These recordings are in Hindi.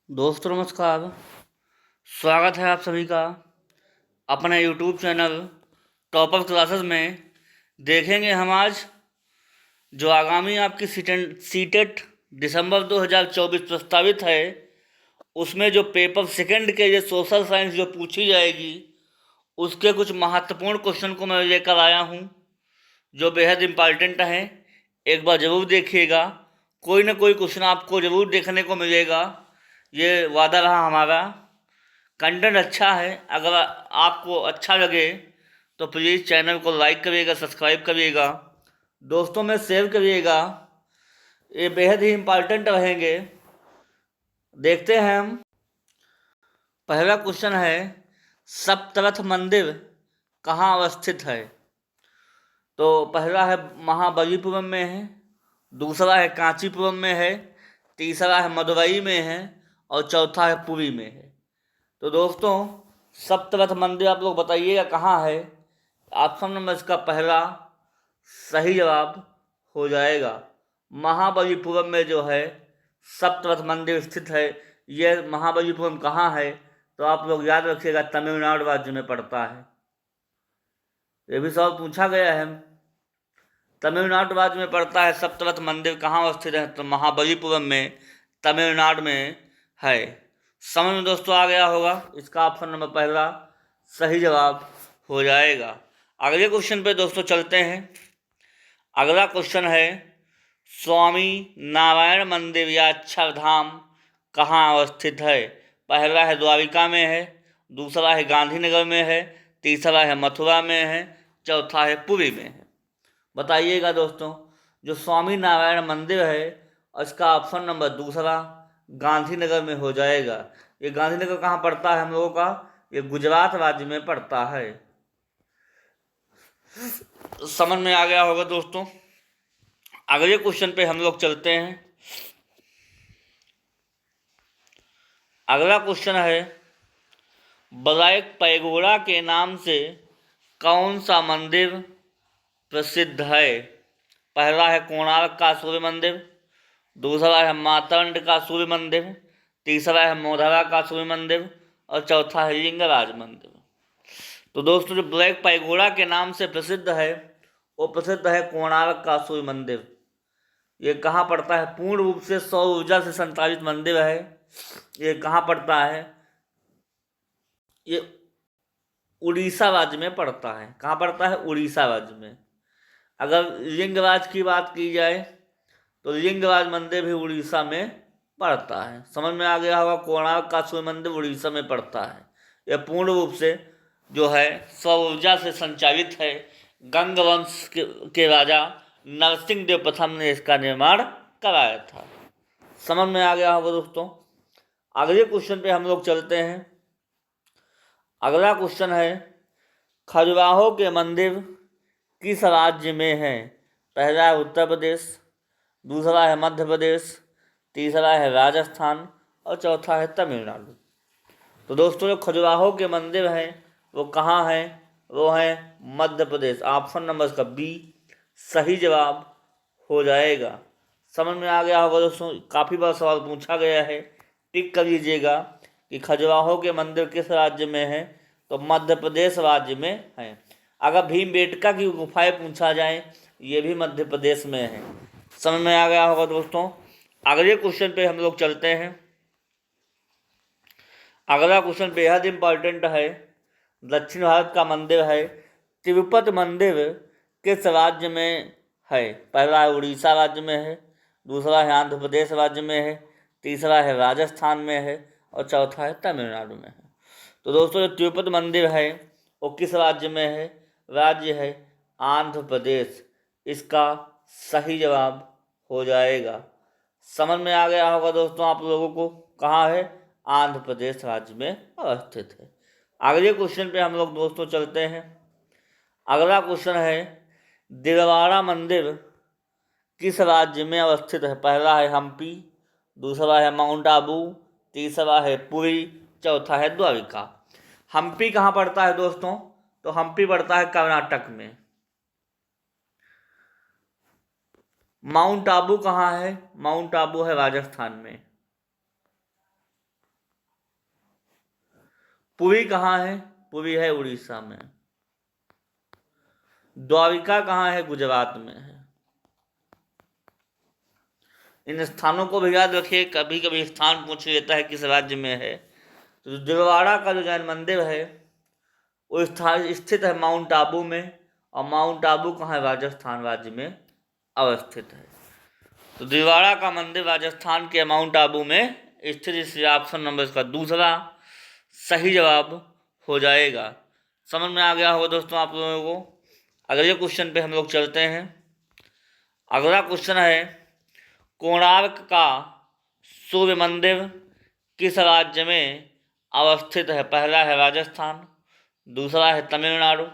दोस्तों नमस्कार। स्वागत है आप सभी का अपने यूट्यूब चैनल टॉपर क्लासेस में। देखेंगे हम आज जो आगामी आपकी सीटेट दिसंबर 2024 प्रस्तावित है, उसमें जो पेपर सेकंड के ये सोशल साइंस जो पूछी जाएगी, उसके कुछ महत्वपूर्ण क्वेश्चन को मैं लेकर आया हूँ जो बेहद इम्पॉर्टेंट हैं। एक बार ज़रूर देखिएगा, कोई ना कोई क्वेश्चन आपको ज़रूर देखने को मिलेगा, ये वादा रहा हमारा। कंटेंट अच्छा है, अगर आपको अच्छा लगे तो प्लीज़ चैनल को लाइक करिएगा, सब्सक्राइब करिएगा, दोस्तों में शेयर करिएगा, ये बेहद ही इम्पॉर्टेंट रहेंगे। देखते हैं हम। पहला क्वेश्चन है, सप्तरथ मंदिर कहाँ अवस्थित है? तो पहला है महाबलीपुरम में है, दूसरा है कांचीपुरम में है, तीसरा है मदुरई में है और चौथा है पुरी में है। तो दोस्तों सप्तरथ मंदिर आप लोग बताइएगा कहाँ है। ऑप्शन नंबर इसका पहला सही जवाब हो जाएगा। महाबलीपुरम में जो है सप्तरथ मंदिर स्थित है। यह महाबलीपुरम कहाँ है तो आप लोग याद रखिएगा, तमिलनाडु राज्य में पड़ता है। ये भी सवाल पूछा गया है। तमिलनाडु राज्य में पड़ता है सप्तरथ मंदिर, कहाँ अवस्थित है तो महाबलीपुरम में, तमिलनाडु में है। समझ में दोस्तों आ गया होगा, इसका ऑप्शन नंबर पहला सही जवाब हो जाएगा। अगले क्वेश्चन पे दोस्तों चलते हैं। अगला क्वेश्चन है, स्वामी नारायण मंदिर या अक्षरधाम कहाँ अवस्थित है? पहला है द्वारिका में है, दूसरा है गांधीनगर में है, तीसरा है मथुरा में है, चौथा है पुरी में है। बताइएगा दोस्तों, जो स्वामी नारायण मंदिर है उसका ऑप्शन नंबर दूसरा गांधीनगर में हो जाएगा। ये गांधीनगर कहाँ पड़ता है हम लोगों का? ये गुजरात राज्य में पड़ता है। समझ में आ गया होगा दोस्तों। अगले क्वेश्चन पे हम लोग चलते हैं। अगला क्वेश्चन है, ब्लैक पैगोडा के नाम से कौन सा मंदिर प्रसिद्ध है? पहला है कोणार्क का सूर्य मंदिर, दूसरा है मार्तंड का सूर्य मंदिर, तीसरा है मोढेरा का सूर्य मंदिर और चौथा है लिंगराज मंदिर। तो दोस्तों जो ब्लैक पैगोडा के नाम से प्रसिद्ध है वो प्रसिद्ध है कोणार्क का सूर्य मंदिर। ये कहाँ पड़ता है? पूर्ण रूप से सौर ऊर्जा से संचालित मंदिर है। ये कहाँ पड़ता है? ये उड़ीसा राज्य में पड़ता है। कहाँ पड़ता है? उड़ीसा राज्य में। अगर लिंगराज की बात की जाए तो लिंगराज मंदिर भी उड़ीसा में पड़ता है। समझ में आ गया होगा, कोणार्क का सूर्य मंदिर उड़ीसा में पड़ता है। यह पूर्ण रूप से जो है सौर ऊर्जा से संचालित है। गंग वंश के राजा नरसिंह देव प्रथम ने इसका निर्माण कराया था। समझ में आ गया होगा दोस्तों। अगले क्वेश्चन पे हम लोग चलते हैं। अगला क्वेश्चन है, खजुराहो के मंदिर किस राज्य में है? पहला है उत्तर प्रदेश, दूसरा है मध्य प्रदेश, तीसरा है राजस्थान और चौथा है तमिलनाडु। तो दोस्तों जो खजुराहो के मंदिर हैं वो कहाँ हैं? वो हैं मध्य प्रदेश। ऑप्शन नंबर इसका बी सही जवाब हो जाएगा। समझ में आ गया होगा दोस्तों, काफ़ी बार सवाल पूछा गया है। टिक कर लीजिएगा कि खजुराहो के मंदिर किस राज्य में है तो मध्य प्रदेश राज्य में है। अगर भीमबेटका की गुफाएं पूछा जाए, ये भी मध्य प्रदेश में है। समझ में आ गया होगा दोस्तों। अगले क्वेश्चन पे हम लोग चलते हैं। अगला क्वेश्चन बेहद इम्पॉर्टेंट है। दक्षिण भारत का मंदिर है। तिरुपति मंदिर किस राज्य में है? पहला है उड़ीसा राज्य में है, दूसरा है आंध्र प्रदेश राज्य में है, तीसरा है राजस्थान में है और चौथा है तमिलनाडु में है। तो दोस्तों जो तिरुपति मंदिर है वो किस राज्य में है? राज्य है आंध्र प्रदेश। इसका सही जवाब हो जाएगा। समझ में आ गया होगा दोस्तों आप लोगों को, कहाँ है? आंध्र प्रदेश राज्य में अवस्थित है। अगले क्वेश्चन पे हम लोग दोस्तों चलते हैं। अगला क्वेश्चन है, दिलवाड़ा मंदिर किस राज्य में अवस्थित है? पहला है हम्पी, दूसरा है माउंट आबू, तीसरा है पुरी, चौथा है द्वारिका। हम्पी कहाँ पड़ता है दोस्तों? तो हम्पी पड़ता है कर्नाटक में। माउंट आबू कहाँ है? माउंट आबू है राजस्थान में। पुरी कहाँ है? पुरी है उड़ीसा में। द्वारिका कहाँ है? गुजरात में है। इन स्थानों को भी याद रखिए, कभी कभी स्थान पूछ लेता है किस राज्य में है। तो दिलवाड़ा का जो जैन मंदिर है वो स्थान स्थित है माउंट आबू में, और माउंट आबू कहाँ है? राजस्थान राज्य में अवस्थित है। तो दिलवाड़ा का मंदिर राजस्थान के माउंट आबू में स्थित, इसलिए ऑप्शन नंबर इसका दूसरा सही जवाब हो जाएगा। समझ में आ गया होगा दोस्तों आप लोगों को। अगले क्वेश्चन पे हम लोग चलते हैं। अगला क्वेश्चन है, कोणार्क का सूर्य मंदिर किस राज्य में अवस्थित है? पहला है राजस्थान, दूसरा है तमिलनाडु,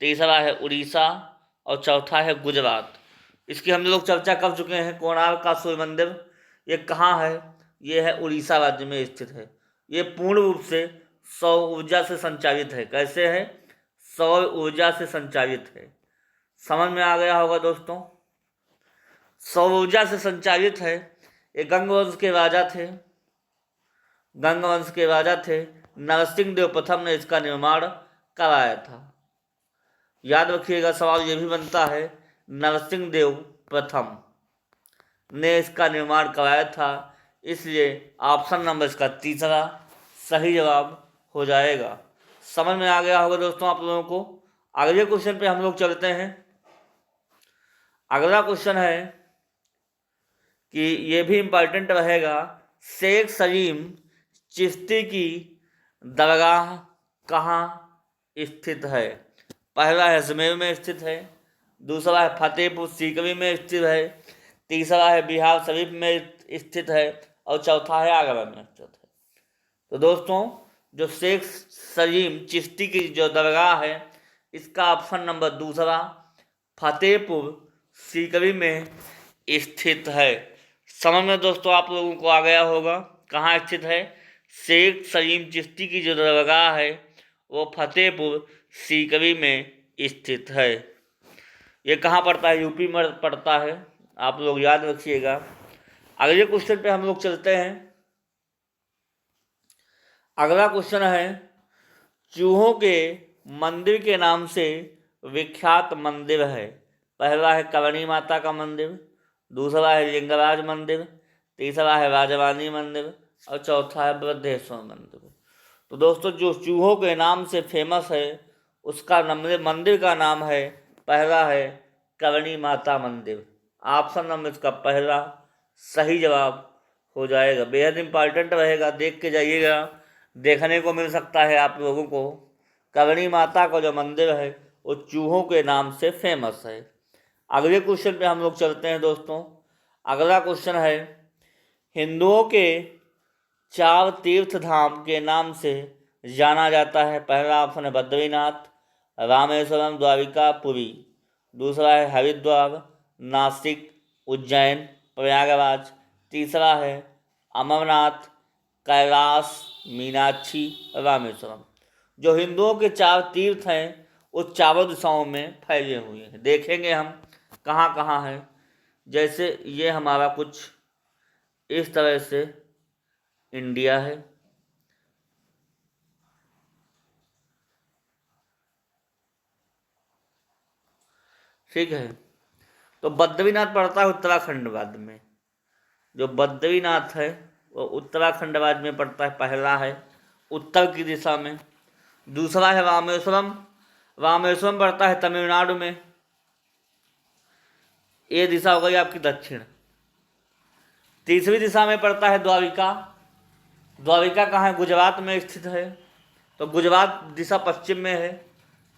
तीसरा है उड़ीसा और चौथा है गुजरात। इसकी हम लोग चर्चा कर चुके हैं। कोणार्क का सूर्य मंदिर ये कहाँ है? ये है उड़ीसा राज्य में स्थित है। ये पूर्ण रूप से सौर ऊर्जा से संचालित है। कैसे है? सौर ऊर्जा से संचालित है। समझ में आ गया होगा दोस्तों। सौर ऊर्जा से संचालित है। ये गंग वंश के राजा थे, गंग वंश के राजा थे नरसिंह देव प्रथम ने इसका निर्माण कराया था। याद रखिएगा, सवाल ये भी बनता है, नरसिंह देव प्रथम ने इसका निर्माण कराया था, इसलिए ऑप्शन नंबर इसका तीसरा सही जवाब हो जाएगा। समझ में आ गया होगा दोस्तों आप लोगों को। अगले क्वेश्चन पे हम लोग चलते हैं। अगला क्वेश्चन है कि ये भी इम्पॉर्टेंट रहेगा, शेख सलीम चिश्ती की दरगाह कहाँ स्थित है? पहला है अजमेर में स्थित है, दूसरा है फतेहपुर सीकरी में स्थित है, तीसरा है बिहार शरीफ में स्थित है और चौथा है आगरा में स्थित है। तो दोस्तों जो शेख सलीम चिश्ती की जो दरगाह है इसका ऑप्शन नंबर दूसरा फतेहपुर सीकरी में स्थित है। समझ में दोस्तों आप लोगों को आ गया होगा कहाँ स्थित है। शेख सलीम चिश्ती की जो दरगाह है वो फतेहपुर सीकरी में स्थित है। ये कहाँ पड़ता है? यूपी में पड़ता है, आप लोग याद रखिएगा। अगले क्वेश्चन पे हम लोग चलते हैं। अगला क्वेश्चन है, चूहों के मंदिर के नाम से विख्यात मंदिर है। पहला है करणी माता का मंदिर, दूसरा है लिंगराज मंदिर, तीसरा है राजवानी मंदिर और चौथा है बृद्धेश्वर मंदिर। तो दोस्तों जो चूहों के नाम से फेमस है उसका मंदिर का नाम है, पहला है करणी माता मंदिर। ऑप्शन नंबर इसका पहला सही जवाब हो जाएगा। बेहद इम्पॉर्टेंट रहेगा, देख के जाइएगा, देखने को मिल सकता है आप लोगों को। करणी माता का जो मंदिर है वो चूहों के नाम से फेमस है। अगले क्वेश्चन पे हम लोग चलते हैं दोस्तों। अगला क्वेश्चन है, हिंदुओं के 4 तीर्थ धाम के नाम से जाना जाता है। पहला ऑप्शन है बद्रीनाथ, रामेश्वरम, द्वारिका, पुरी, दूसरा है हरिद्वार, नासिक, उज्जैन, प्रयागराज, तीसरा है अमरनाथ, कैलाश, मीनाक्षी, रामेश्वरम। जो हिंदुओं के 4 तीर्थ हैं वो चारों दिशाओं में फैले हुए हैं। देखेंगे हम कहाँ कहाँ है। जैसे ये हमारा कुछ इस तरह से इंडिया है, ठीक है। तो बद्रीनाथ पड़ता है उत्तराखंड राज्य में। जो बद्रीनाथ है वो उत्तराखंड राज्य में पड़ता है। पहला है उत्तर की दिशा में, दूसरा है रामेश्वरम, रामेश्वरम पड़ता है तमिलनाडु में, ये दिशा हो गई आपकी दक्षिण। तीसरी दिशा में पड़ता है द्वारिका, द्वारिका कहाँ है? गुजरात में स्थित है, तो गुजरात दिशा पश्चिम में है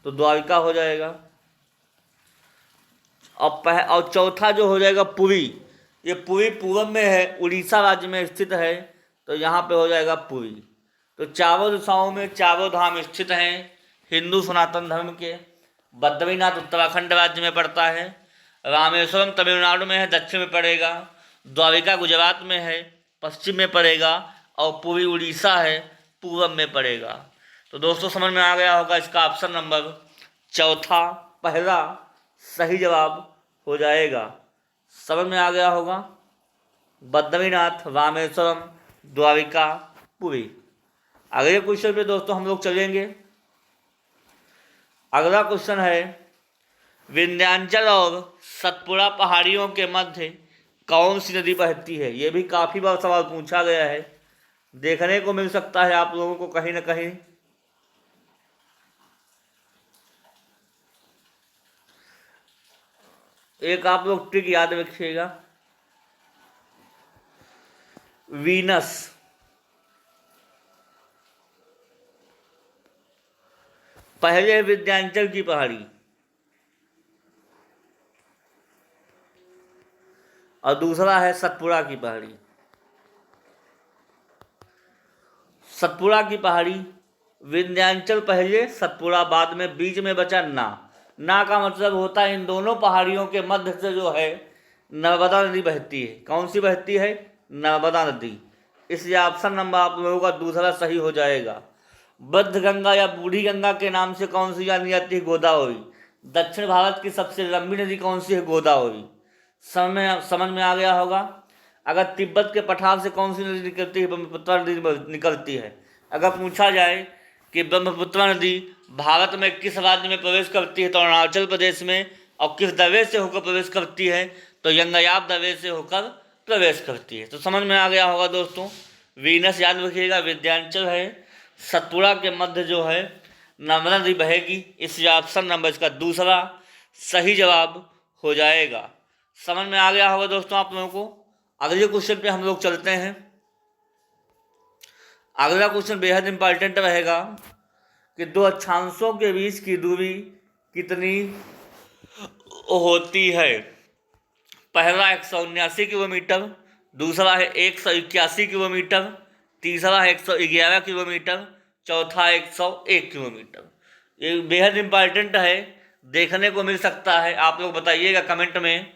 तो द्वारिका हो जाएगा। और चौथा जो हो जाएगा पुरी, ये पुरी पूर्व में है, उड़ीसा राज्य में स्थित है, तो यहाँ पे हो जाएगा पुरी। तो चारों दिशाओं में चारों धाम स्थित हैं हिंदू सनातन धर्म के। बद्रीनाथ उत्तराखंड राज्य में पड़ता है, रामेश्वरम तमिलनाडु में है, दक्षिण में पड़ेगा, द्वारिका गुजरात में है, पश्चिम में पड़ेगा, और पुरी उड़ीसा है, पूर्व में पड़ेगा। तो दोस्तों समझ में आ गया होगा, इसका ऑप्शन नंबर चौथा पहला सही जवाब हो जाएगा। समझ में आ गया होगा, बद्रीनाथ, रामेश्वरम, द्वारिका, पुरी। अगले क्वेश्चन पे दोस्तों हम लोग चलेंगे। अगला क्वेश्चन है, विंध्याचल और सतपुड़ा पहाड़ियों के मध्य कौन सी नदी बहती है? ये भी काफ़ी बार सवाल पूछा गया है, देखने को मिल सकता है आप लोगों को कहीं ना कहीं। एक आप लोग ट्रिक याद रखिएगा, वीनस पहले है विंध्याचल की पहाड़ी और दूसरा है सतपुड़ा की पहाड़ी। सतपुड़ा की पहाड़ी, विंध्याचल पहले, सतपुड़ा बाद में, बीच में बचा ना का मतलब होता है इन दोनों पहाड़ियों के मध्य से जो है नर्मदा नदी बहती है। कौन सी बहती है? नर्मदा नदी। इसलिए ऑप्शन नंबर आप लोगों का दूसरा सही हो जाएगा। बद्ध गंगा या बूढ़ी गंगा के नाम से कौन सी जानी जाती है? गोदावरी। दक्षिण भारत की सबसे लंबी नदी कौन सी है? गोदावरी। समझ में आ गया होगा। अगर तिब्बत के पठार से कौन सी नदी निकलती है? ब्रह्मपुत्र नदी निकलती है। अगर पूछा जाए कि ब्रह्मपुत्र नदी भारत में किस राज्य में प्रवेश करती है, तो अरुणाचल प्रदेश में, और किस दर्रे से होकर प्रवेश करती है, तो यंगयाब दर्रे से होकर प्रवेश करती है। तो समझ में आ गया होगा दोस्तों। वीनस याद रखिएगा, विंध्याचल है, सतपुड़ा के मध्य जो है नर्मदा नदी बहेगी। इस ऑप्शन नंबर इसका दूसरा सही जवाब हो जाएगा। समझ में आ गया होगा दोस्तों आप लोगों को। अगले क्वेश्चन पे हम लोग चलते हैं। अगला क्वेश्चन बेहद इंपॉर्टेंट रहेगा कि दो अक्षांशों के बीच की दूरी कितनी होती है? पहला 179 किलोमीटर, दूसरा है 181 किलोमीटर, तीसरा है 111 किलोमीटर, चौथा 101 किलोमीटर। ये बेहद इंपॉर्टेंट है, देखने को मिल सकता है। आप लोग बताइएगा कमेंट में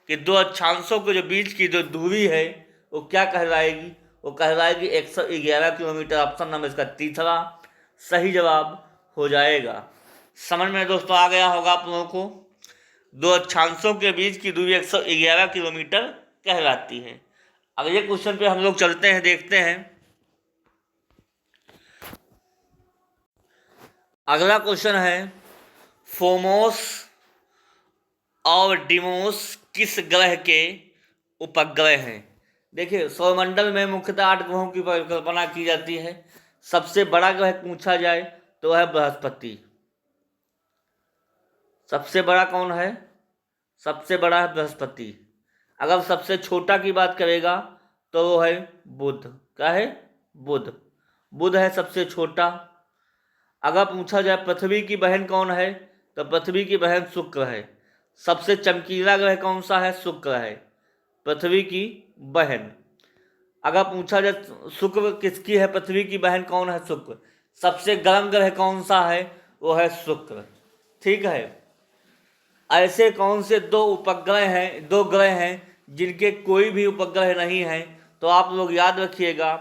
कि दो अक्षांशों के जो बीच की जो दूरी है वो क्या कहलाएगी? वो कहलाएगी 111 किलोमीटर। ऑप्शन नंबर इसका तीसरा सही जवाब हो जाएगा। समझ में दोस्तों आ गया होगा आप लोगों को। दो अक्षांशों के बीच की दूरी 111 किलोमीटर कहलाती है। अगले क्वेश्चन पे हम लोग चलते हैं, देखते हैं। अगला क्वेश्चन है, फोमोस और डिमोस किस ग्रह के उपग्रह हैं? देखिए, सौरमंडल में मुख्यतः 8 ग्रहों की परिकल्पना की जाती है। सबसे बड़ा ग्रह पूछा जाए तो है बृहस्पति। सबसे बड़ा कौन है? सबसे बड़ा है बृहस्पति। अगर सबसे छोटा की बात करेगा तो वो है बुध। क्या है? बुध। बुध है सबसे छोटा। अगर पूछा जाए पृथ्वी की बहन कौन है, तो पृथ्वी की बहन शुक्र है। सबसे चमकीला ग्रह कौन सा है? शुक्र है, पृथ्वी की बहन। अगर पूछा जाए शुक्र किसकी है, पृथ्वी की बहन कौन है? शुक्र। सबसे गर्म ग्रह कौन सा है? वो है शुक्र। ठीक है। ऐसे कौन से दो उपग्रह हैं, दो ग्रह हैं जिनके कोई भी उपग्रह नहीं है? तो आप लोग याद रखिएगा,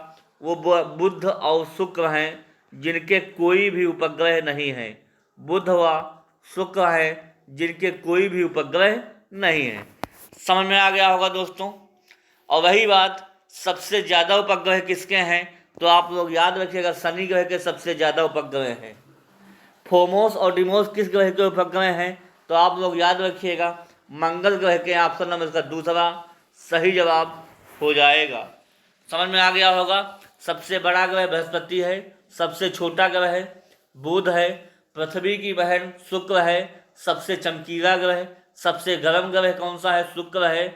वो बुध और शुक्र हैं जिनके कोई भी उपग्रह नहीं है। बुध व शुक्र है जिनके कोई भी उपग्रह नहीं है। समझ में आ गया होगा दोस्तों। और वही बात, सबसे ज़्यादा उपग्रह किसके हैं? तो आप लोग याद रखिएगा, शनि ग्रह के सबसे ज़्यादा उपग्रह हैं। फोमोस और डिमोस किस ग्रह के उपग्रह हैं? तो आप लोग याद रखिएगा, मंगल ग्रह के। ऑप्शन नंबर इसका दूसरा सही जवाब हो जाएगा। समझ में आ गया होगा। सबसे बड़ा ग्रह बृहस्पति है, सबसे छोटा ग्रह बुध है, पृथ्वी की बहन शुक्र है, सबसे चमकीला ग्रह, सबसे गर्म ग्रह कौन सा है? शुक्र है।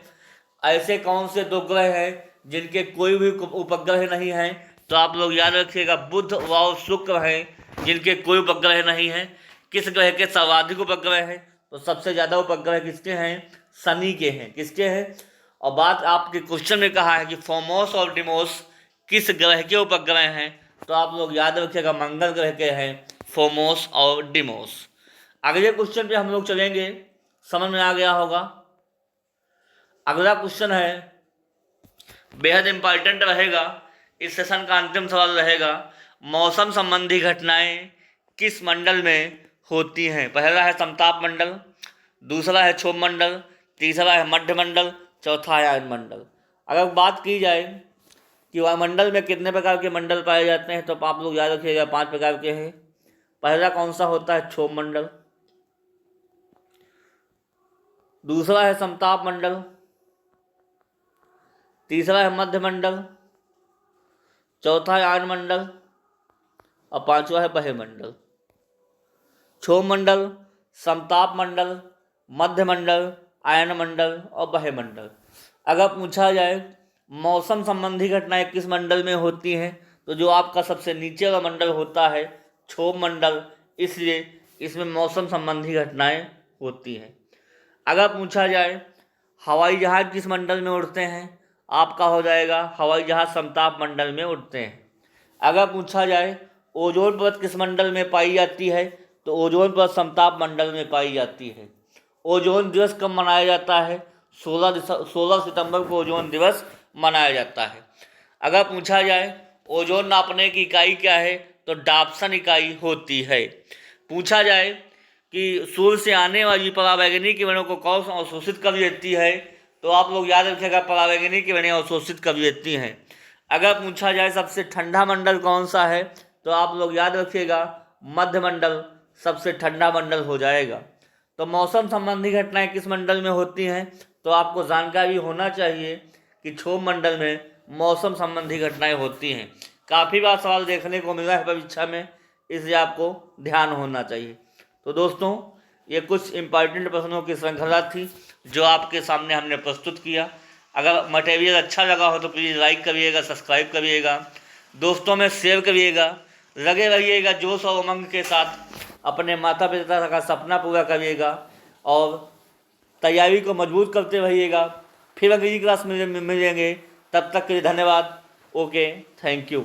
ऐसे कौन से दो ग्रह हैं जिनके कोई भी उपग्रह नहीं है? तो आप लोग याद रखिएगा, बुध व शुक्र हैं जिनके कोई उपग्रह नहीं है। किस ग्रह के सर्वाधिक उपग्रह हैं? तो सबसे ज़्यादा उपग्रह किसके हैं? शनि के हैं। किसके हैं? और बात आपके क्वेश्चन में कहा है कि फोमोस और डिमोस किस ग्रह के उपग्रह हैं? तो आप लोग याद रखिएगा, मंगल ग्रह के हैं फोमोस और डिमोस। अगले क्वेश्चन पे हम लोग चलेंगे। समझ में आ गया होगा। अगला क्वेश्चन है, बेहद इंपॉर्टेंट रहेगा, इस सेशन का अंतिम सवाल रहेगा। मौसम संबंधी घटनाएं किस मंडल में होती हैं? पहला है समताप मंडल, दूसरा है क्षोभ मंडल, तीसरा है मध्य मंडल, चौथा है आयन मंडल। अगर बात की जाए कि वायुमंडल में कितने प्रकार के मंडल पाए जाते हैं, तो आप लोग याद रखिएगा 5 प्रकार के हैं। पहला कौन सा होता है? क्षोभ मंडल। दूसरा है समताप मंडल। तीसरा है मध्य मंडल। चौथा है आयन मंडल और पांचवा है बह्यमंडल। क्षोभ मंडल, समताप मंडल, मध्य मंडल, आयन मंडल और बह्यमंडल। अगर पूछा जाए मौसम संबंधी घटनाएं किस मंडल में होती हैं, तो जो आपका सबसे नीचे वाला मंडल होता है क्षोभ मंडल, इसलिए इसमें मौसम संबंधी घटनाएं होती हैं। अगर पूछा जाए हवाई जहाज किस मंडल में उड़ते हैं, आपका हो जाएगा हवाई जहाज समताप मंडल में उड़ते हैं। अगर पूछा जाए ओजोन परत किस मंडल में पाई जाती है, तो ओजोन परत समताप मंडल में पाई जाती है। ओजोन दिवस कब मनाया जाता है? 16 सितंबर को ओजोन दिवस मनाया जाता है। अगर पूछा जाए ओजोन नापने की इकाई क्या है, तो डाप्सन इकाई होती है। पूछा जाए कि सूर्य से आने वाली पराबैंगनी किरणों को कौन अवशोषित कर लेती है, तो आप लोग याद रखिएगा पराबैंगनी किरणें अवशोषित कर लेती हैं। अगर पूछा जाए सबसे ठंडा मंडल कौन सा है, तो आप लोग याद रखिएगा मध्य मंडल सबसे ठंडा मंडल हो जाएगा। तो मौसम संबंधी घटनाएं किस मंडल में होती हैं, तो आपको जानकारी होना चाहिए कि क्षोभ मंडल में मौसम संबंधी घटनाएं होती हैं। काफ़ी बार सवाल देखने को मिला है परीक्षा में, इसलिए आपको ध्यान होना चाहिए। तो दोस्तों, ये कुछ इम्पॉर्टेंट प्रश्नों की श्रृंखला थी जो आपके सामने हमने प्रस्तुत किया। अगर मटेरियल अच्छा लगा हो तो प्लीज़ लाइक करिएगा, सब्सक्राइब करिएगा, दोस्तों में शेयर करिएगा, लगे रहिएगा जोश और उमंग के साथ, अपने माता पिता का सपना पूरा करिएगा और तैयारी को मजबूत करते रहिएगा। फिर अगली क्लास में मिलेंगे, तब तक के लिए धन्यवाद। Okay, thank you.